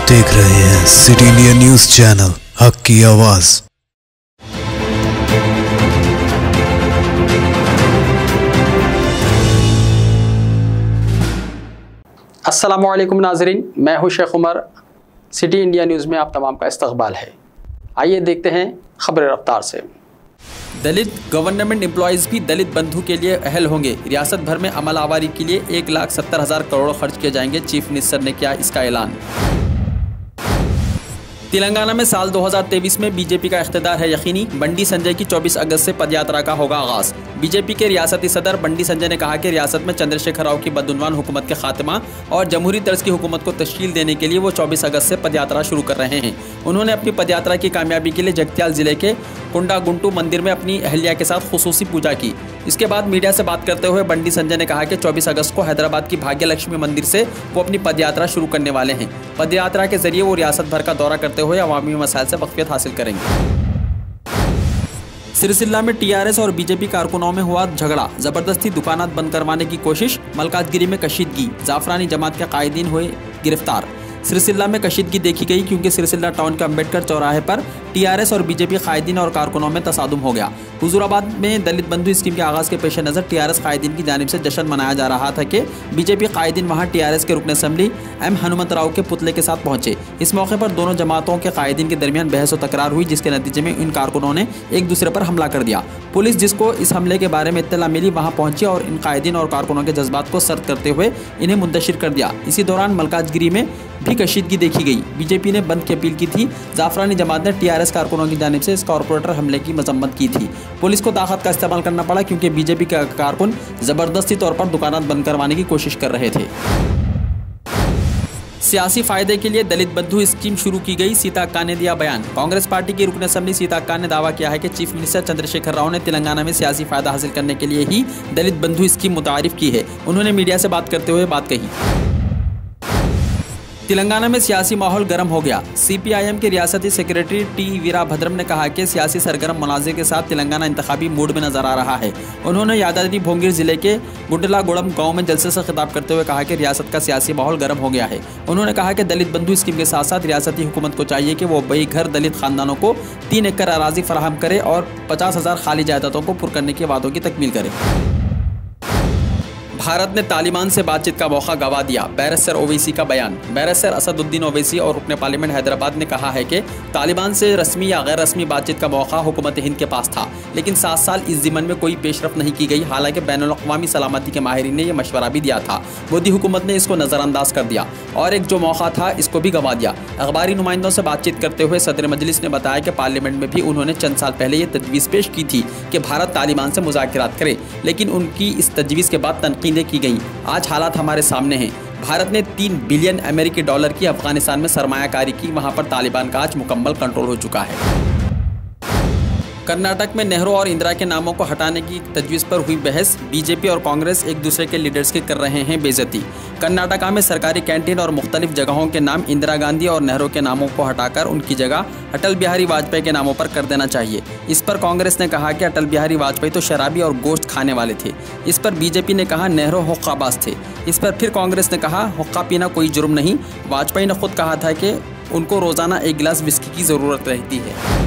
देख रहे हैं सिटी इंडिया न्यूज चैनल, हक की आवाज। अस्सलामुअलैकुम नाज़रीन, मैं हूं Sheikh Umar. City India news में आप तमाम का इस्तकबाल है। आइए देखते हैं खबर रफ्तार से। दलित गवर्नमेंट एम्प्लॉयज़ भी दलित बंधु के लिए अहल होंगे। रियासत भर में अमल आवारी के लिए 1,70,000 करोड़ खर्च किए जाएंगे। चीफ मिनिस्टर ने किया इसका ऐलान। तेलंगाना में साल 2023 में बीजेपी का इख्तिदार है यकीनी। बंडी संजय की 24 अगस्त से पदयात्रा का होगा आगाज। बीजेपी के रियासती सदर बंडी संजय ने कहा कि रियासत में चंद्रशेखर राव की बदउनवान हुकूमत के खात्मा और जमहूरी तर्ज की हुकूमत को तश्कील देने के लिए वो 24 अगस्त से पदयात्रा शुरू कर रहे हैं। उन्होंने अपनी पदयात्रा की कामयाबी के लिए जगत्याल जिले के कुंडागुंटू मंदिर में अपनी अहलिया के साथ खुसूसी पूजा की। इसके बाद मीडिया से बात करते हुए बंडी संजय ने कहा कि 24 अगस्त को हैदराबाद की भाग्य लक्ष्मी मंदिर से वो अपनी पदयात्रा शुरू करने वाले हैं। पदयात्रा के जरिए वो रियासत भर का दौरा करते हुए अवामी मसाइल से वाक़फ़ियत हासिल करेंगे। सिरसिल्ला में टीआरएस और बीजेपी कारकुनों में हुआ झगड़ा, जबरदस्ती दुकानात बंद करवाने की कोशिश, मलकाजगिरी में कशीदगी, जाफरानी जमात के कायदीन हुए गिरफ्तार। सिरसिल्ला में कशीदगी देखी गई क्योंकि सिरसिल्ला टाउन के अम्बेडकर चौराहे पर टीआरएस और बीजेपी कायदीन और कारकुनों में तसादुम हो गया। हुजूराबाद में दलित बंधु स्कीम के आगाज़ के पेश नज़र टीआरएस कायदीन की जानिब से जश्न मनाया जा रहा था कि बीजेपी कायदीन वहां टीआरएस के रुकन असम्बली एम हनुमत राव के पुतले के साथ पहुंचे। इस मौके पर दोनों जमातों के कायदीन के दरमियान बहस व तकरार हुई, जिसके नतीजे में इन कारकुनों ने एक दूसरे पर हमला कर दिया। पुलिस, जिसको इस हमले के बारे में इत्तला मिली, वहाँ पहुंची और इन कायदीन और कारकुनों के जज्बात को सर्द करते हुए इन्हें मुंतशिर कर दिया। इसी दौरान मलकाजगिरी में भी कशीदगी देखी गई। बीजेपी ने बंद की अपील की थी। जाफरानी जमात ने टीआरएस कारकुनों की जानिब से इस कॉरपोरेटर हमले की मजम्मत की थी। पुलिस को ताकत का इस्तेमाल करना पड़ा क्योंकि बीजेपी के कारकुन जबरदस्ती तौर पर दुकानात बंद करवाने की कोशिश कर रहे थे। सियासी फायदे के लिए दलित बंधु स्कीम शुरू की गई, सीता अक्का ने दिया बयान। कांग्रेस पार्टी की रुकन असम्बली सीता अक्का ने दावा किया है कि चीफ मिनिस्टर चंद्रशेखर राव ने तेलंगाना में सियासी फायदा हासिल करने के लिए ही दलित बंधु स्कीम मुतारिफ की है। उन्होंने मीडिया से बात करते हुए बात कही। तेलंगाना में सियासी माहौल गर्म हो गया। सीपीआईएम के रियासती सेक्रेटरी टी वीराभद्रम ने कहा कि सियासी सरगर्म मनाजिर के साथ तेलंगाना इंतखाबी मूड में नजर आ रहा है। उन्होंने यादाद्री भोंगिर जिले के गुंडलागुड़म गांव में जलसे से खिताब करते हुए कहा कि रियासत का सियासी माहौल गर्म हो गया है। उन्होंने कहा कि दलित बंधु स्कीम के साथ साथ रियासती हुकूमत को चाहिए कि वो बेघर दलित खानदानों को 3 एकड़ अराजी फराहम करे और 50,000 खाली जायदादों को पुर करने के वादों की तकमील करे। भारत ने तालिबान से बातचीत का मौका गंवा दिया, बैरिस्टर ओवैसी का बयान। बैरिस्टर असदुद्दीन ओवैसी और रुकन पार्लियामेंट हैदराबाद ने कहा है कि तालिबान से रस्मी या गैर रस्मी बातचीत का मौका हुकूमत हिंद के पास था, लेकिन 7 साल इस ज़िमन में कोई पेशरफ नहीं की गई। हालांकि बैनुल-अक़वामी सलामती के माहिरीन ने यह मशवरा भी दिया था। मोदी हुकूमत ने इसको नज़रअंदाज कर दिया और एक जो मौका था इसको भी गंवा दिया। अखबारी नुमाइंदों से बातचीत करते हुए सदर मजलिस ने बताया कि पार्लियामेंट में भी उन्होंने चंद साल पहले ये तजवीज़ पेश की थी कि भारत तालिबान से मुज़ाकरात करे, लेकिन उनकी इस तजवीज़ के बाद तनकीदें की गई। आज हालात हमारे सामने हैं। भारत ने 3 बिलियन अमेरिकी डॉलर की अफगानिस्तान में सरमायाकारी की। वहां पर तालिबान का आज मुकम्मल कंट्रोल हो चुका है। कर्नाटक में नेहरू और इंदिरा के नामों को हटाने की तजवीज़ पर हुई बहस। बीजेपी और कांग्रेस एक दूसरे के लीडर्स की कर रहे हैं बेइज्जती। कर्नाटका में सरकारी कैंटीन और मुख्तलिफ जगहों के नाम इंदिरा गांधी और नेहरू के नामों को हटाकर उनकी जगह अटल बिहारी वाजपेयी के नामों पर कर देना चाहिए। इस पर कांग्रेस ने कहा कि अटल बिहारी वाजपेयी तो शराबी और गोश्त खाने वाले थे। इस पर बीजेपी ने कहा नेहरू हुक्काबाज थे। इस पर फिर कांग्रेस ने कहा हुक्का पीना कोई जुर्म नहीं। वाजपेयी ने खुद कहा था कि उनको रोज़ाना 1 गिलास विस्की की ज़रूरत रहती है।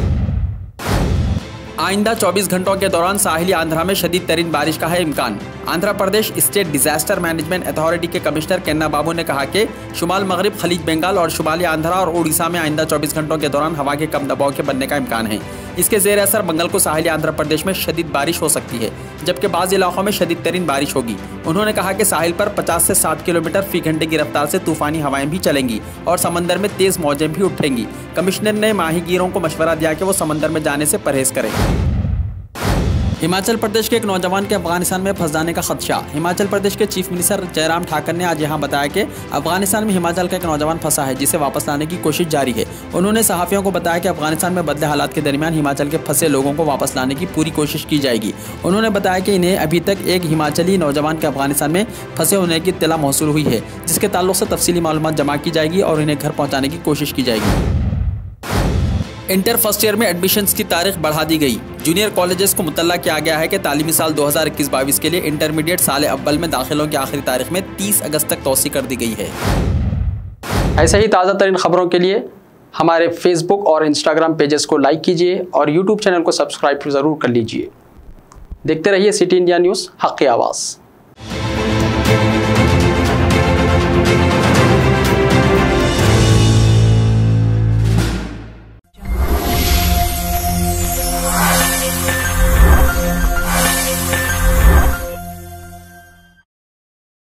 आइंदा 24 घंटों के दौरान साहिली आंध्रा में शदीद तरीन बारिश का है इम्कान। Andhra Pradesh state disaster management authority के कमिश्नर केन्ना बाबू ने कहा कि शुमाल मगरिब, खलीज बंगाल और शुमाली आंध्रा और उड़ीसा में आइंदा 24 घंटों के दौरान हवा के कम दबाव के बनने का इम्कान है। इसके ज़ेर असर मंगल को साहिली आंध्र प्रदेश में शदीद बारिश हो सकती है, जबकि बाज़ इलाकों में शदीद तरीन बारिश होगी। उन्होंने कहा कि साहिल पर 50 से 60 किलोमीटर फी घंटे की रफ्तार से तूफानी हवाएं भी चलेंगी और समंदर में तेज़ मौजें भी उठेंगी। कमिश्नर ने माहीगीरों को मशवरा दिया कि वो समंदर में जाने से परहेज़ करें। हिमाचल प्रदेश के एक नौजवान के अफगानिस्तान में फंस जाने का खदशा। हिमाचल प्रदेश के चीफ मिनिस्टर जयराम ठाकर ने आज यहां बताया कि अफगानिस्तान में हिमाचल का एक नौजवान फंसा है, जिसे वापस लाने की कोशिश जारी है। उन्होंने सहाफ़ियों को बताया कि अफगानिस्तान में बदले हालात के दरमियान हिमाचल के फंसे लोगों को वापस लाने की पूरी कोशिश की जाएगी। उन्होंने बताया कि इन्हें अभी तक एक हिमाचली नौजवान के अफगानिस्तान में फंसे होने की इत्तला मौसूल हुई है, जिसके ताल्लुक से तफसीली मालूमात जमा की जाएगी और इन्हें घर पहुँचाने की कोशिश की जाएगी। इंटर फर्स्ट ईयर में एडमिशन्स की तारीख बढ़ा दी गई। जूनियर कॉलेजेस को मुतल्ला किया गया है कि तालीमी साल 2021-22 के लिए इंटरमीडिएट साल अव्वल में दाखिलों की आखिरी तारीख में 30 अगस्त तक तौसी कर दी गई है। ऐसे ही ताज़ा तरीन खबरों के लिए हमारे फेसबुक और इंस्टाग्राम पेजेस को लाइक कीजिए और यूट्यूब चैनल को सब्सक्राइब ज़रूर कर लीजिए। देखते रहिए सिटी इंडिया न्यूज़, हक़ की आवाज़।